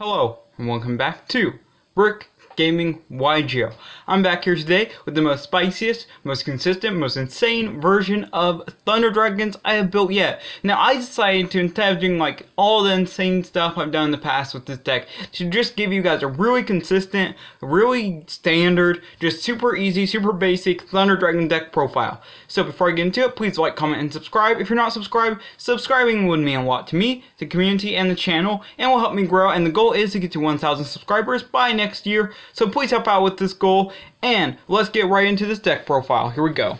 Hello, and welcome back to Brick Gaming YGO. I'm back here today with the most spiciest, most consistent, most insane version of Thunder Dragons I have built yet. Now, I decided to, instead of doing like all the insane stuff I've done in the past with this deck, to just give you guys a really consistent, really standard, just super easy, super basic Thunder Dragon deck profile. So before I get into it, please like, comment, and subscribe. If you're not subscribed, subscribing would mean a lot to me, the community, and the channel, and will help me grow. And the goal is to get to 1,000 subscribers by next year. So please help out with this goal, and let's get right into this deck profile. Here we go.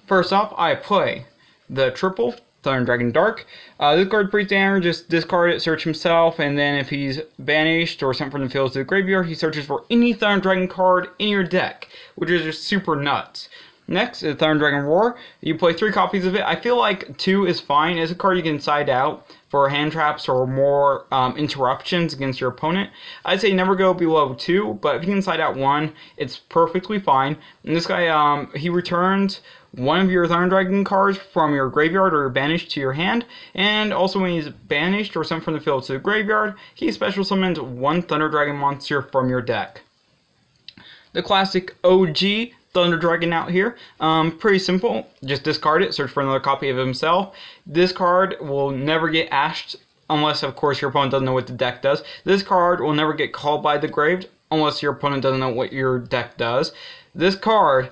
First off, I play the triple Thunder Dragon Dark. This card's pretty standard. Just discard it, search himself, and then if he's banished or sent from the field to the graveyard, he searches for any Thunder Dragon card in your deck, which is just super nuts. Next is Thunder Dragon Roar. You play 3 copies of it. I feel like 2 is fine. It's a card you can side out for hand traps or more interruptions against your opponent. I'd say never go below 2, but if you can side out 1, it's perfectly fine. And this guy, he returns one of your Thunder Dragon cards from your graveyard or banished to your hand, and also when he's banished or sent from the field to the graveyard, he special summons 1 Thunder Dragon monster from your deck. The classic OG Thunder Dragon out here. Pretty simple. Just discard it, search for another copy of himself. This card will never get ashed unless, of course, your opponent doesn't know what the deck does. This card will never get called by the grave unless your opponent doesn't know what your deck does. This card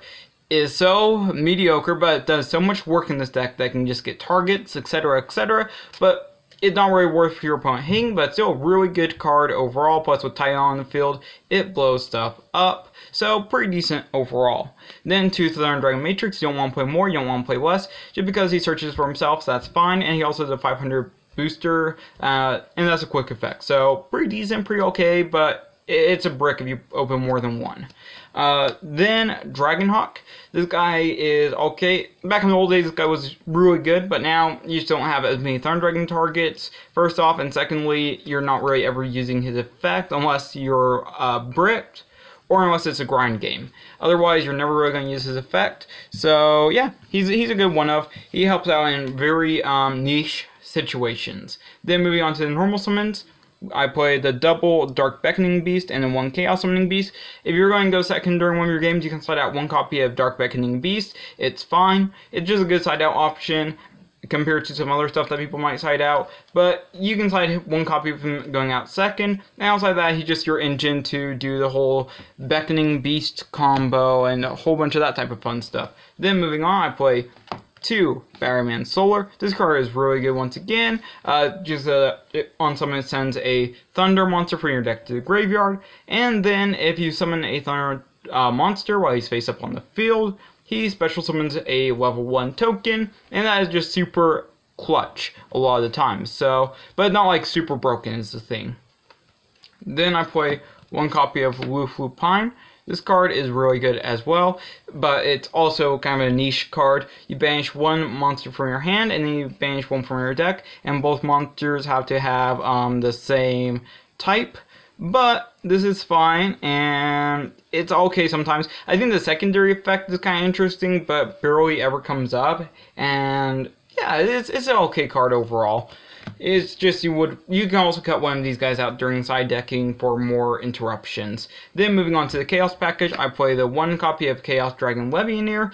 is so mediocre, but it does so much work in this deck that can just get targets, etc., etc., but it's not really worth your opponent hitting, but still a really good card overall. Plus with Titan on the field, it blows stuff up. So pretty decent overall. Then to Thunder Dragon Matrix, you don't want to play more, you don't want to play less. Just because he searches for himself, so that's fine. And he also has a 500 booster, and that's a quick effect. So pretty decent, pretty okay, but it's a brick if you open more than 1. Then Dragonhawk. This guy is okay. Back in the old days, this guy was really good, but now you just don't have as many Thunder Dragon targets, first off, and secondly, you're not really ever using his effect unless you're bricked, or unless it's a grind game. Otherwise, you're never really going to use his effect. So yeah, he's a good one of. He helps out in very niche situations. Then moving on to the normal summons, I play the double Dark Beckoning Beast and then 1 Chaos Summoning Beast. If you're going to go second during one of your games, you can slide out 1 copy of Dark Beckoning Beast. It's fine. It's just a good side out option compared to some other stuff that people might side out, but you can slide 1 copy of him going out second, and outside that, he's just your engine to do the whole Beckoning Beast combo and a whole bunch of that type of fun stuff. Then moving on, I play 2 Barryman Solar. This card is really good once again. On summon, it sends a Thunder monster from your deck to the graveyard, and then if you summon a Thunder monster while he's face up on the field, he special summons a level 1 token, and that is just super clutch a lot of the time. So, but not like super broken is the thing. Then I play 1 copy of Lufu Pine. This card is really good as well, but it's also kind of a niche card. You banish 1 monster from your hand, and then you banish 1 from your deck, and both monsters have to have the same type. But this is fine, and it's okay sometimes. I think the secondary effect is kind of interesting, but barely ever comes up. And yeah, it's an okay card overall. It's just you can also cut one of these guys out during side decking for more interruptions. Then moving on to the Chaos package, I play the 1 copy of Chaos Dragon Legionnaire.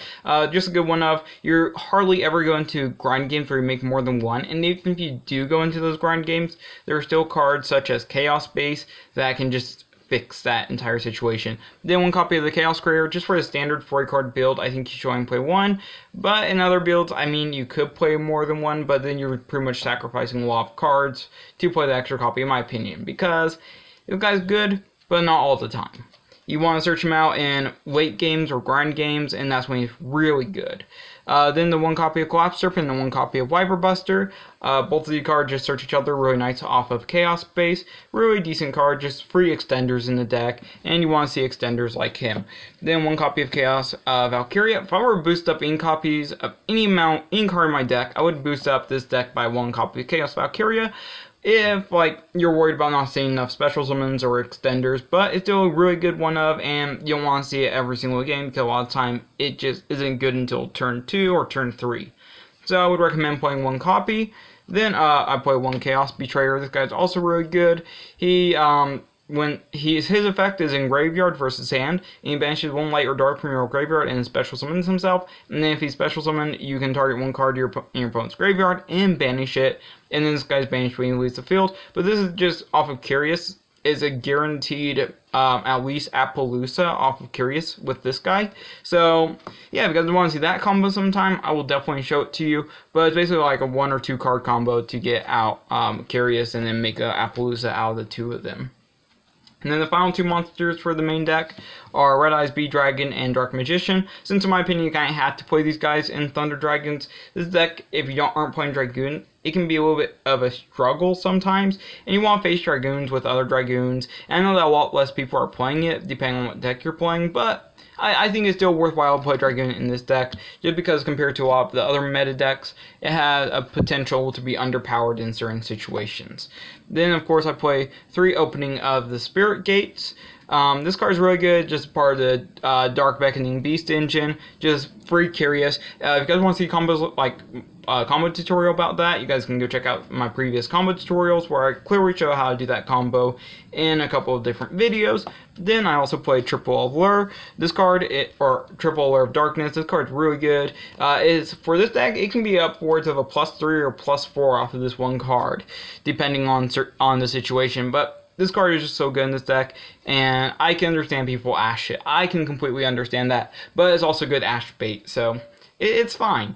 Just a good one of, you're hardly ever going to grind games where you make more than 1, and even if you do go into those grind games, there are still cards such as Chaos Base that can just fix that entire situation. Then 1 copy of the Chaos Creator, just for the standard 4-card build, I think you should only play 1. But in other builds, I mean, you could play more than 1, but then you're pretty much sacrificing a lot of cards to play the extra copy, in my opinion, because this guy's good, but not all the time. You want to search him out in late games or grind games, and that's when he's really good. Then the 1 copy of Collapse Serpent and the 1 copy of Wyver Buster. Both of these cards just search each other, really nice off of Chaos Base. Really decent card, just free extenders in the deck, and you want to see extenders like him. Then 1 copy of Chaos Valkyria. If I were to boost up any copies of any card in my deck, I would boost up this deck by 1 copy of Chaos Valkyria. If, like, you're worried about not seeing enough special summons or extenders, but it's still a really good one of, and you don't want to see it every single game, because a lot of the time, it just isn't good until turn 2 or turn 3. So I would recommend playing 1 copy. Then I play one Chaos Betrayer. This guy's also really good. He his effect is in graveyard versus hand, and he banishes one light or dark from your graveyard and special summons himself. And then if he's special summoned, you can target one card in your opponent's graveyard and banish it. And then this guy's banished when he leaves the field. But this is just off of Curious. Is a guaranteed at least Appaloosa off of Curious with this guy. So yeah, if you guys want to see that combo sometime, I will definitely show it to you. But it's basically like a 1 or 2 card combo to get out Curious and then make a Appaloosa out of the 2 of them. And then the final 2 monsters for the main deck are Red Eyes Bee Dragon and Dark Magician. Since in my opinion you kind of have to play these guys in Thunder Dragons, this deck, if you aren't playing Dragoon, it can be a little bit of a struggle sometimes, and you want to face Dragoons with other Dragoons. And I know that a lot less people are playing it, depending on what deck you're playing, but I think it's still worthwhile to play Dragoon in this deck, just because compared to a lot of the other meta decks, it has a potential to be underpowered in certain situations. Then, of course, I play 3 Opening of the Spirit Gates. This card is really good, just part of the Dark Beckoning Beast engine, just free Curious. If you guys want to see combos like combo tutorial about that, you guys can go check out my previous combo tutorials where I clearly show how to do that combo in a couple of different videos. Then I also play Triple Allure. This card, or Triple Allure of Darkness, this card's really good. For this deck, it can be upwards of a +3 or +4 off of this one card, depending on the situation. But this card is just so good in this deck, and I can understand people ash it. I can completely understand that, but it's also good ash bait, so it's fine.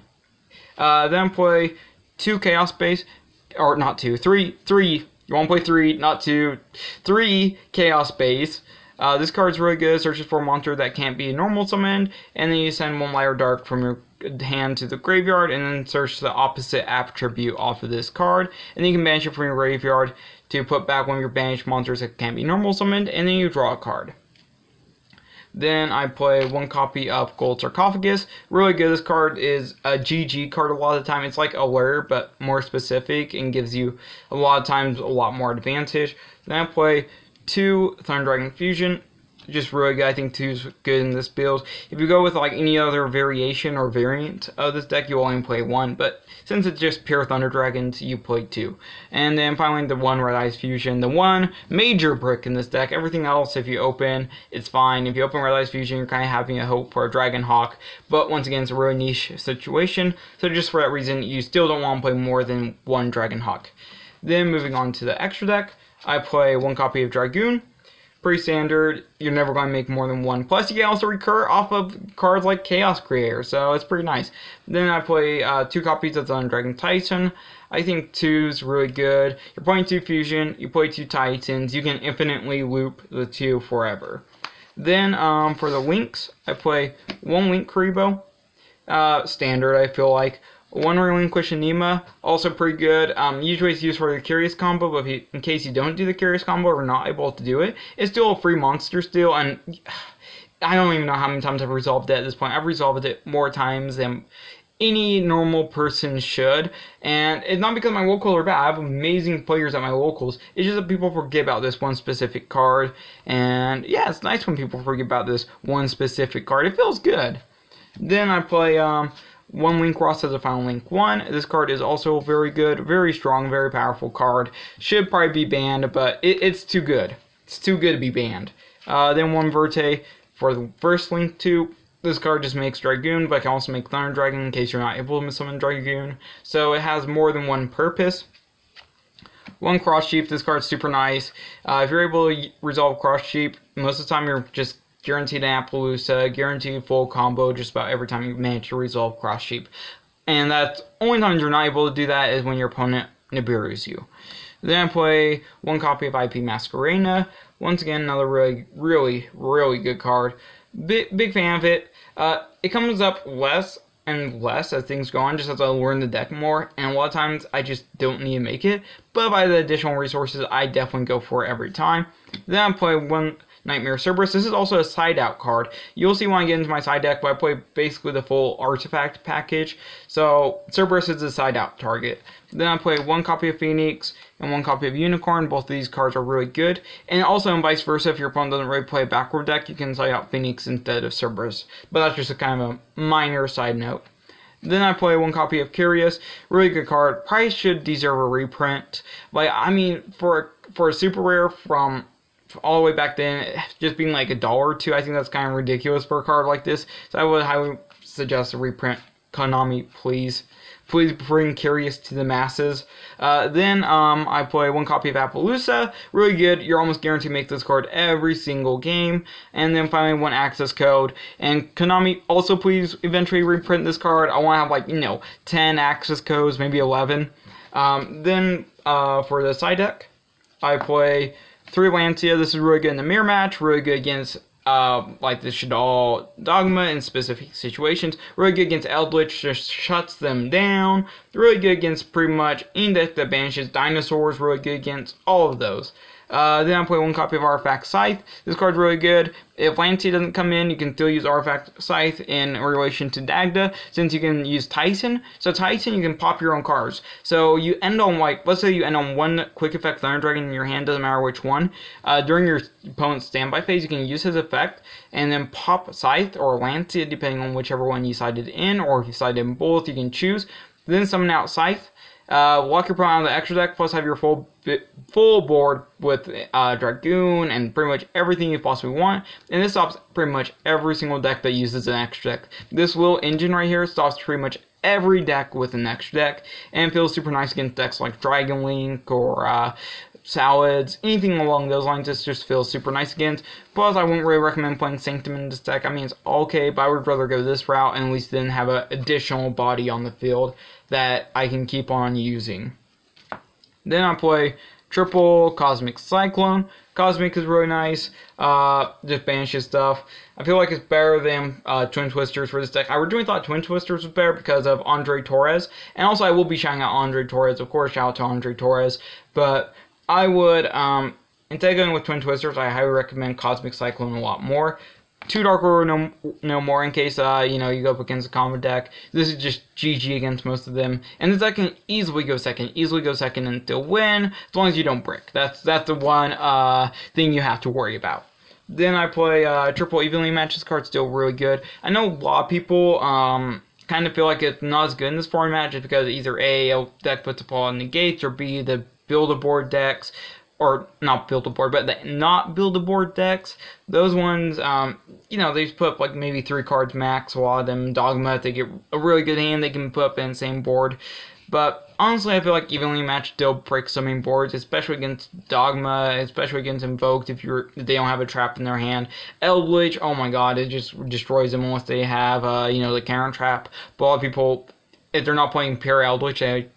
Then play 2 Chaos Base, or not 2, 3. You want to play 3, not 2. 3 Chaos Base. This card's really good. Searches for a monster that can't be normal summoned, and then you send 1 light or dark from your hand to the graveyard, and then search the opposite attribute off of this card, and then you can banish it from your graveyard to put back one of your banished monsters that can't be normal summoned, and then you draw a card. Then I play 1 copy of Gold Sarcophagus. Really good. This card is a GG card a lot of the time. It's like Alert, but more specific, and gives you a lot of times a lot more advantage. Then I play 2 Thunder Dragon Fusion. Just really good. I think 2 is good in this build. If you go with like any other variation or variant of this deck, you only play 1, but since it's just pure Thunder Dragons, you play 2. And then finally the 1 Red Eyes Fusion, the 1 major brick in this deck. Everything else, if you open, it's fine. If you open Red Eyes Fusion, you're kind of having a hope for a Dragon Hawk, but once again, it's a really niche situation, so just for that reason, you still don't want to play more than 1 Dragon Hawk. Then moving on to the extra deck, I play 1 copy of Dragoon. Pretty standard. You're never going to make more than 1. Plus, you can also recur off of cards like Chaos Creator, so it's pretty nice. Then I play 2 copies of Thunder Dragon Titan. I think 2 is really good. You're playing 2 Fusion, you play 2 Titans, you can infinitely loop the 2 forever. Then for the Links, I play 1 Link Karibo. Standard, I feel like. 1 Relinquish Anima, also pretty good. Usually it's used for the Curious combo, but in case you don't do the Curious combo or not able to do it, it's still a free monster still, and I don't even know how many times I've resolved it at this point. I've resolved it more times than any normal person should, and it's not because my locals are bad. I have amazing players at my locals. It's just that people forget about this one specific card, and yeah, it's nice when people forget about this one specific card. It feels good. Then I play 1 Link Ross as a Final Link 1. This card is also very good, very strong, very powerful card. Should probably be banned, but it's too good. It's too good to be banned. Then 1 Verte for the first Link 2. This card just makes Dragoon, but can also make Thunder Dragon in case you're not able to summon Dragoon. So it has more than one purpose. 1 Cross Sheep. This card's super nice. If you're able to resolve Cross Sheep, most of the time you're just guaranteed an Appaloosa, guaranteed full combo just about every time you manage to resolve Cross Sheep. And that's only times you're not able to do that is when your opponent Nibiru's you. Then I play 1 copy of IP Masquerena. Once again, another really good card. Big fan of it. It comes up less and less as things go on, just as I learn the deck more, and a lot of times I just don't need to make it, but by the additional resources, I definitely go for it every time. Then I play 1 Nightmare Cerberus. This is also a side out card. You'll see when I get into my side deck, but I play basically the full artifact package. So Cerberus is a side out target. Then I play 1 copy of Phoenix and 1 copy of Unicorn. Both of these cards are really good. And also, and vice versa, if your opponent doesn't really play a backward deck, you can side out Phoenix instead of Cerberus. But that's just a kind of a minor side note. Then I play one copy of Curious, really good card. Probably should deserve a reprint. Like, I mean, for a super rare from all the way back then, just being like $1 or $2, I think that's kind of ridiculous for a card like this. So I would highly suggest a reprint. Konami, please. Please bring Curious to the masses. Then I play one copy of Appaloosa. Really good. You're almost guaranteed to make this card every single game. And then finally one access code. And Konami, also please eventually reprint this card. I want to have like, 10 access codes, maybe 11. Then for the side deck, I play 3 Lancia. This is really good in the mirror match. Really good against like the Shadal Dogma in specific situations. Really good against Eldritch, just shuts them down. Really good against pretty much any deck that banishes dinosaurs. Really good against all of those. Then I play one copy of Artifact Scythe. This card's really good. If Lancia doesn't come in, you can still use Artifact Scythe in relation to Dagda, since you can use Tyson. So Tyson, you can pop your own cards. So you end on, like, let's say you end on one quick effect Thunder Dragon in your hand, doesn't matter which one. During your opponent's standby phase, you can use his effect, and then pop Scythe or Lancia, depending on whichever one you sided in, or if you sided in both, you can choose. Then summon out Scythe. Walk your opponent out of the extra deck, plus have your full board with Dragoon and pretty much everything you possibly want. And this stops pretty much every single deck that uses an extra deck. This little engine right here stops pretty much every deck with an extra deck, and feels super nice against decks like Dragon Link or Salads, anything along those lines. This just feels super nice against. Plus, I wouldn't really recommend playing Sanctum in this deck. I mean, it's okay, but I would rather go this route and at least then have an additional body on the field that I can keep on using. Then I play triple Cosmic Cyclone. Cosmic is really nice, just banishes stuff. I feel like it's better than Twin Twisters for this deck. I originally thought Twin Twisters was better because of Andre Torres, and also I will be shouting out Andre Torres, of course, shout out to Andre Torres, but I would, instead of going with Twin Twisters, I highly recommend Cosmic Cyclone a lot more. 2 Dark Order, no more, in case, you go up against a combo deck. This is just GG against most of them. And this deck can easily go second and still win, as long as you don't brick. That's the one thing you have to worry about. Then I play triple Evenly Match. This card's still really good. I know a lot of people kind of feel like it's not as good in this format just because either A, deck puts up all negates, or B, the Build-A-Board decks, or not Build-A-Board, but the not Build-A-Board decks, those ones, they just put up like maybe 3 cards max. A lot of them, Dogma, if they get a really good hand, they can put up in the same board. But honestly, I feel like Evenly Matched still breaks so many boards, especially against Dogma, especially against Invoked if they don't have a trap in their hand. Eldritch, oh my god, it just destroys them unless they have, the counter trap. But a lot of people, if they're not playing pure Eldritch, they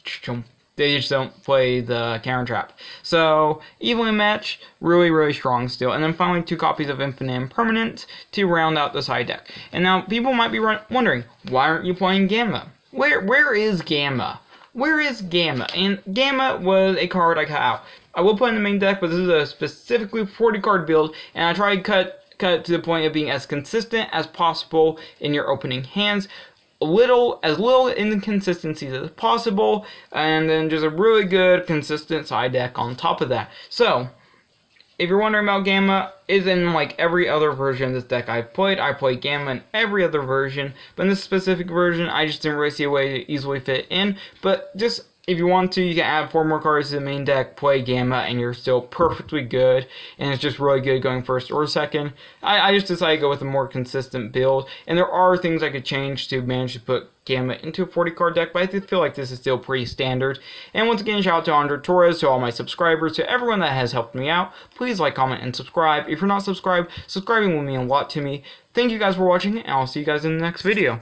just don't play the counter trap. So, Evenly Match, really, really strong still. And then finally, 2 copies of Infinite Impermanence to round out the side deck. And now, people might be wondering, why aren't you playing Gamma? Where is Gamma? Where is Gamma? And Gamma was a card I cut out. I will put in the main deck, but this is a specifically 40 card build, and I try to cut it to the point of being as consistent as possible in your opening hands. As little inconsistencies as possible, and then just a really good, consistent side deck on top of that. So, if you're wondering about Gamma, is in like every other version of this deck I've played. I played Gamma in every other version, but in this specific version, I just didn't really see a way to easily fit in. But just, if you want to, you can add 4 more cards to the main deck, play Gamma, and you're still perfectly good, and it's just really good going first or second. I just decided to go with a more consistent build, and there are things I could change to manage to put Gamma into a 40 card deck, but I feel like this is still pretty standard. And once again, shout out to Andre Torres, to all my subscribers, to everyone that has helped me out. Please like, comment, and subscribe. If you're not subscribed, subscribing will mean a lot to me. Thank you guys for watching, and I'll see you guys in the next video.